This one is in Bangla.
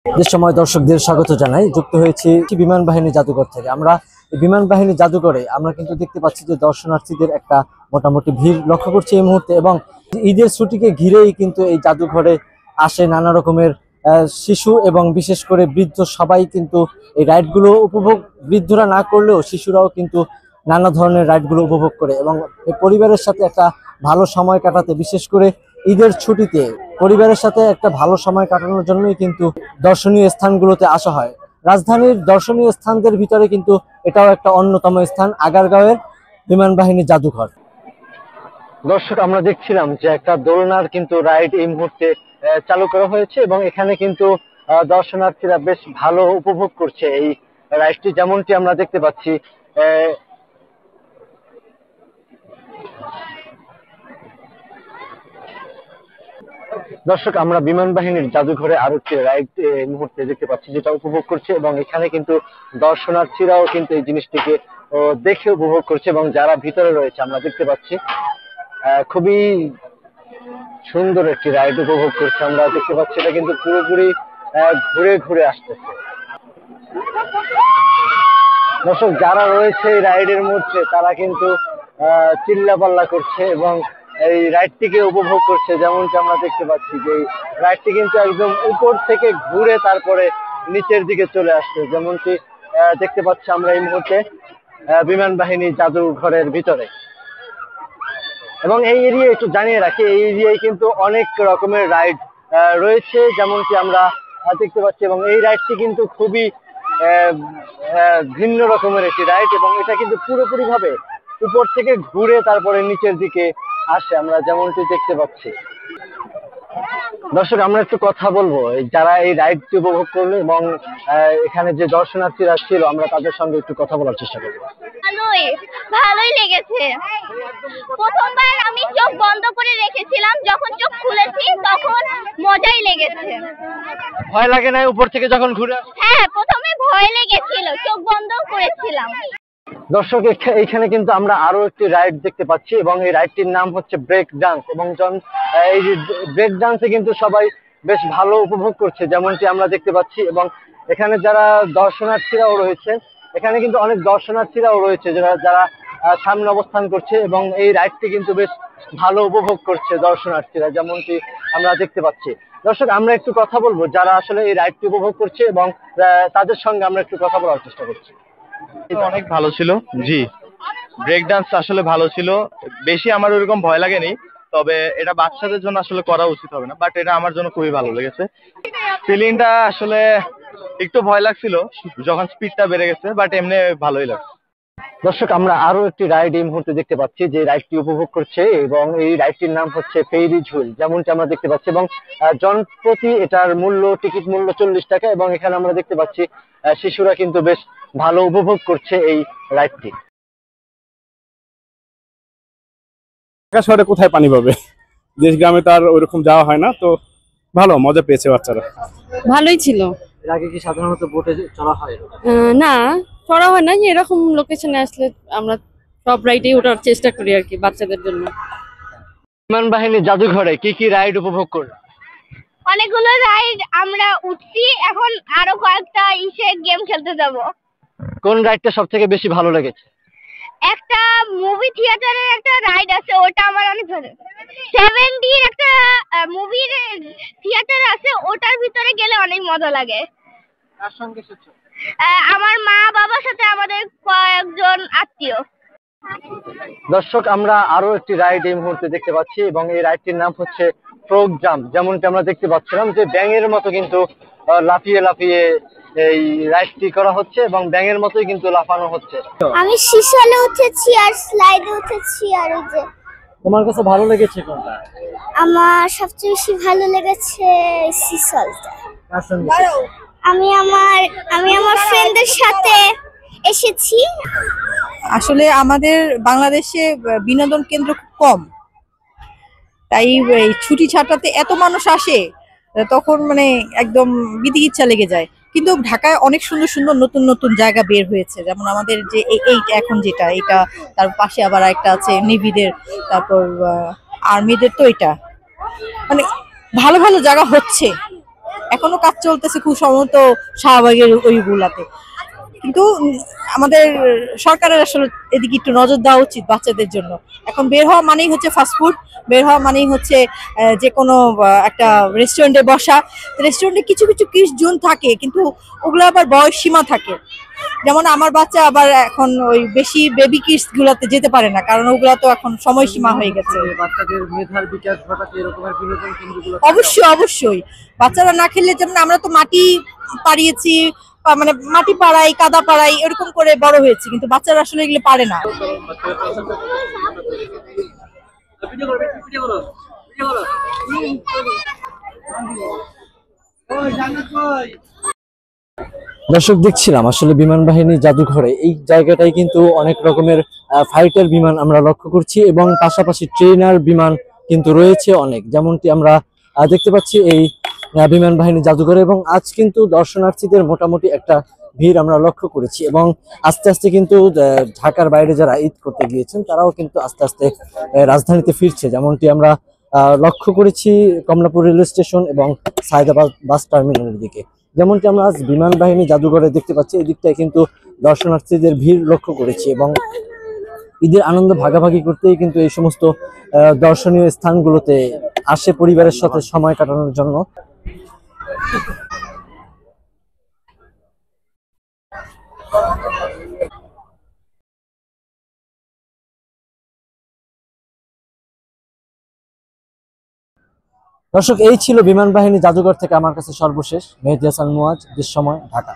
দেশময় দর্শকদের স্বাগত জানাই। যুক্ত হয়েছি বিমান বাহিনী জাদুঘর থেকে। আমরা বিমান বাহিনী জাদুঘরে আমরা কিন্তু দেখতে পাচ্ছি যে দর্শনার্থীদের একটা মোটামুটি ভিড় লক্ষ্য করছি এই মুহূর্তে, এবং ঈদের ছুটিকে ঘিরেই কিন্তু এই জাদুঘরে আসে নানা রকমের শিশু এবং বিশেষ করে বৃদ্ধ সবাই কিন্তু এই রাইডগুলো উপভোগ, বৃদ্ধরা না করলেও শিশুরাও কিন্তু নানা ধরনের রাইডগুলো উপভোগ করে এবং পরিবারের সাথে একটা ভালো সময় কাটাতে, বিশেষ করে ঈদের ছুটিতে পরিবারের সাথে একটা ভালো সময় কাটানোর জন্যই কিন্তু দর্শনীয় স্থানগুলোতে আসা হয়। রাজধানীর দর্শনীয় স্থানদের ভিতরে কিন্তু এটাও একটা অন্যতম স্থান, আগারগাঁওয়ের বিমান বাহিনী জাদুঘর। দর্শক, আমরা দেখছিলাম যে একটা দোলনার কিন্তু রাইড এই মুহূর্তে চালু করা হয়েছে এবং এখানে কিন্তু দর্শনার্থীরা বেশ ভালো উপভোগ করছে এই রাইডটি, যেমনটি আমরা দেখতে পাচ্ছি। দর্শক, আমরা বিমান বাহিনীর জাদুঘরে আরো একটি রাইড এই মুহূর্তে দেখতে পাচ্ছি যেটা উপভোগ করছে, এবং এখানে কিন্তু দর্শনার্থীরাও কিন্তু এই জিনিসটিকে দেখে উপভোগ করছে এবং যারা ভিতরে রয়েছে আমরা দেখতে পাচ্ছি খুবই সুন্দর একটি রাইড উপভোগ করছে। আমরা দেখতে পাচ্ছি এটা কিন্তু পুরোপুরি ঘুরে ঘুরে আসতেছে। দর্শক, যারা রয়েছে এই রাইডের মধ্যে তারা কিন্তু চিল্লাপাল্লা করছে এবং এই রাইডটিকে উপভোগ করছে। যেমনটি আমরা দেখতে পাচ্ছি যে রাইডটি কিন্তু একদম উপর থেকে ঘুরে তারপরে নিচের দিকে চলে আসছে, যেমনটি দেখতে পাচ্ছি আমরা এই মুহূর্তে বিমান বাহিনী জাদুঘরের ভিতরে। এবং এই এরিয়া একটু জানিয়ে রাখি, এই এরিয়ায় কিন্তু অনেক রকমের রাইড রয়েছে যেমনটি আমরা দেখতে পাচ্ছি, এবং এই রাইডটি কিন্তু খুবই ভিন্ন রকমের একটি রাইড এবং এটা কিন্তু পুরোপুরি ভাবে উপর থেকে ঘুরে তারপরে নিচের দিকে আসে, আমরা যেমনটি দেখতে পাচ্ছি। দর্শক, আমরা একটু কথা বলবো যারা এই রাইডটি উপভোগ করলো এবং এখানে যে দর্শনার্থীরা ছিল আমরা তাদের সঙ্গে একটু কথা বলার চেষ্টা করবো। ভালোই লেগেছে। প্রথমবার আমি চোখ বন্ধ করে রেখেছিলাম, যখন চোখ খুলেছি তখন মজাই লেগেছে। ভয় লাগে না উপর থেকে যখন ঘুরে? হ্যাঁ, প্রথমে ভয় লেগেছিল, চোখ বন্ধ করেছিলাম। দর্শক, এখানে কিন্তু আমরা আরো একটি রাইড দেখতে পাচ্ছি এবং এই রাইডটির নাম হচ্ছে ব্রেক ডান্স, এবং এই ব্রেক ডান্সে কিন্তু সবাই বেশ ভালো উপভোগ করছে যেমনটি আমরা দেখতে পাচ্ছি। এবং এখানে যারা দর্শনার্থীরাও রয়েছে, এখানে কিন্তু অনেক দর্শনার্থীরাও রয়েছে যারা সামনে অবস্থান করছে এবং এই রাইডটি কিন্তু বেশ ভালো উপভোগ করছে দর্শনার্থীরা, যেমনটি আমরা দেখতে পাচ্ছি। দর্শক, আমরা একটু কথা বলবো যারা আসলে এই রাইডটি উপভোগ করছে এবং তাদের সঙ্গে আমরা একটু কথা বলার চেষ্টা করছি। অনেক ভালো ছিল, জি। ব্রেক ডান্স আসলে ভালো ছিল, বেশি আমার ওইরকম ভয় লাগেনি, তবে এটা বাচ্চাদের জন্য আসলে করা উচিত হবে না, বাট এটা আমার জন্য খুবই ভালো লেগেছে। ফিলিংটা আসলে একটু ভয় লাগছিল যখন স্পিডটা বেড়ে গেছে, বাট এমনি ভালোই লাগছে। দর্শক, আমরা আরো একটি রাইড এই মুহূর্তে দেখতে পাচ্ছি যে রাইডটি উপভোগ করছে এবং এই রাইডটির নাম হচ্ছে ফেরি ঝুল, যেমনটি আমরা দেখতে পাচ্ছি। এবং জনপ্রতি এটার টিকিট মূল্য 40 টাকা এবং এখানে আমরা দেখতে পাচ্ছি শিশুরা কিন্তু বেশ ভালো উপভোগ করছে এই রাইডটি। ঢাকা শহরে কোথায় পানি পাবে, দেশ গ্রামে তার ওইরকম যাওয়া হয় না, তো ভালো মজা পেয়েছে বাচ্চারা। ভালোই ছিল। এর আগে কি সাধারণত বোটে চড়া হয়? না, চড়া হয় না, যে এরকম লোকেশনে আসলে আমরা সব রাইডে ওঠার চেষ্টা করি আর কি বাচ্চাদের জন্য। বিমান বাহিনী জাদুঘরে কি কি রাইড উপভোগ করলেন? অনেকগুলো রাইড আমরা উঠছি, এখন আরো কয়েকটা গেম খেলতে যাব। কোন রাইডটা সব থেকে বেশি ভালো লেগেছে? একটা মুভি থিয়েটারের একটা রাইড আছে, ওটা আমার অনেক ভালো। 7Dর একটা মুভির থিয়েটার আছে, ওটার ভিতরে গেলে অনেক মজা লাগে। কার সঙ্গে এসেছো? আমার মা বাবার সাথে, আমাদের কয়েকজন আত্মীয়। দর্শক, আমরা আরো একটি রাইড এই মুহূর্তে দেখতে পাচ্ছি এবং এই রাইডটির নাম হচ্ছে ফ্রগ জাম্প, যেমনটি আমরা দেখতে পাচ্ছিলাম যে ব্যাঙের মতো কিন্তু লাফিয়ে লাফিয়ে এই রাইডটি করা হচ্ছে এবং ব্যাঙের মতোই কিন্তু লাফানো হচ্ছে। আমি সিসলে উঠেছি আর স্লাইডে উঠেছি। আর ওই যে তোমার কাছে ভালো লেগেছে কোনটা? আমার সবচেয়ে বেশি ভালো লেগেছে সিসলটা। কার সঙ্গে? আমি আমার ফ্রেন্ডদের সাথে এসেছি। আসলে আমাদের বাংলাদেশে বিনোদন কেন্দ্র খুব কম, তাই এই ছুটি ছাটাতে এত মানুষ আসে তখন মানে একদম বিতিকিচ্ছা লেগে যায়। কিন্তু ঢাকায় অনেক সুন্দর সুন্দর নতুন নতুন জায়গা বের হয়েছে, যেমন আমাদের যে এইটা এখন যেটা, এটা তার পাশে আবার একটা আছে নেভিদের, তারপর আর্মিদের, তো এটা মানে ভালো ভালো জায়গা হচ্ছে। এখনো কাজ চলতেছে খুব সম্ভবত শাহবাগের ওইগুলাতে। কিন্তু আমাদের সরকারের আসলে এদিকে একটু নজর দেওয়া উচিত বাচ্চাদের জন্য। এখন বের হওয়া মানেই হচ্ছে ফাস্টফুড, বের হওয়া মানেই হচ্ছে যে কোনো একটা রেস্টুরেন্টে বসা। রেস্টুরেন্টে কিছু কিছু জোন থাকে, কিন্তু ওগুলো আবার বয়স সীমা থাকে। যেমন আমার বাচ্চা আবার এখন ওই বেশি বেবি কিডস গুলাতে যেতে পারে না, কারণ ওগুলা তো এখন সময়সীমা হয়ে গেছে। বাচ্চাদের মেধার বিকাশ ঘটাতে এরকমের বিনোদন কেন্দ্রগুলো অবশ্যই অবশ্যই বাচ্চারা না খেললে, যেমন আমরা তো মাটি পাড়িয়েছি, মানে মাটি পাড়াই কাদা পাড়াই এরকম করে বড় হয়েছে, কিন্তু বাচ্চারা আসলে এগুলো পারে না। দর্শক, দেখছিলাম আসলে বিমান বাহিনী জাদুঘরে এই জায়গাটাই কিন্তু অনেক রকমের ফাইটার বিমান আমরা লক্ষ্য করছি, এবং পাশাপাশি ট্রেনার বিমান কিন্তু রয়েছে অনেক, যেমনটি আমরা দেখতে পাচ্ছি এই বিমান বাহিনী জাদুঘরে। এবং আজ কিন্তু দর্শনার্থীদের মোটামুটি একটা ভিড় আমরা লক্ষ্য করেছি, এবং আস্তে আস্তে কিন্তু ঢাকার বাইরে যারা ঈদ করতে গিয়েছেন তারাও কিন্তু আস্তে আস্তে রাজধানীতে ফিরছে, যেমনটি আমরা লক্ষ্য করেছি কমলাপুর রেলওয়ে স্টেশন এবং সায়দাবাদ বাস টার্মিনালের দিকে। যেমনটি আমরা আজ বিমান বাহিনী জাদুঘরে দেখতে পাচ্ছি, এই দিকটায় কিন্তু দর্শনার্থীদের ভিড় লক্ষ্য করেছি, এবং ঈদের আনন্দ ভাগাভাগি করতেই কিন্তু এই সমস্ত দর্শনীয় স্থানগুলোতে আসে পরিবারের সাথে সময় কাটানোর জন্য। দর্শক, এই ছিল বিমান বাহিনী জাদুঘর থেকে আমার কাছে সর্বশেষ। মেহেদী হাসান মুয়াজ, দৃশ্যময়, ঢাকা।